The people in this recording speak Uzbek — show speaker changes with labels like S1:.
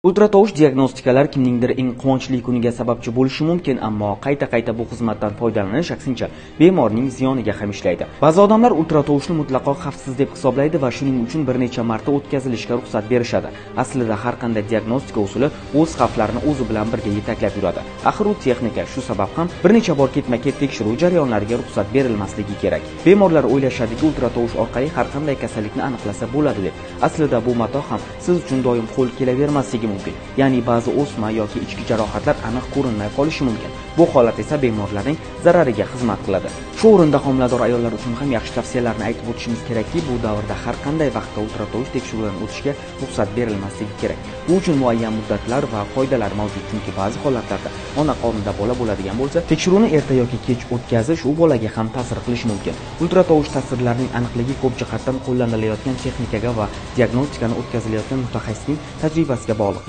S1: Ultratovush diagnostikalar kimningdir eng quvonchli kuniga sababchi bo'lishi mumkin, ammo qayta bu xizmatdan foydalanish aksincha bemorning ziyoniga ham ishlaydi. Ba'zi odamlar ultratovushni mutlaqo xavfsiz deb hisoblaydi va shuning uchun bir necha marta o'tkazilishga ruxsat berishadi. Aslida har qanday diagnostika usuli o'z xavflarini o'zi bilan birga yetaklab yuradi. Axir u texnika, shu sabab ham bir necha bor ketma-ket tekshiruv jarayonlariga ruxsat berilmasligi kerak. Bemorlar o'ylashadiki, ultratovush orqali har qanday kasallikni aniqlasa bo'ladi deb. Aslida bu mato ham siz uchun doim qo'l kelavermasligi mumkin. Ya'ni ba'zi o'sma yoki ichki jarohatlar aniq ko'rinmay qolishi mumkin. Bu holat esa bemorlarning zarariga xizmat qiladi. Shu o'rinda homilador ayollar uchun ham yaxshi tavsiyalarni aytib o'tishimiz kerakki, bu davrda har qanday vaqtda ultratovush tekshiruvidan o'tishga ruxsat berilmasligi kerak. Bu uchun muayyan muddatlar va qoidalar mavjud, chunki ba'zi holatlarda ona qornida bola bo'ladigan bo'lsa, tekshiruvni erta yoki kech o'tkazish u bolaga ham ta'sir qilishi mumkin. Ultratovush ta'sirlarining aniqligi ko'p jihatdan qo'llanilayotgan texnikaga va diagnostikani o'tkazilayotgan mutaxassisning tajribasiga bog'liq.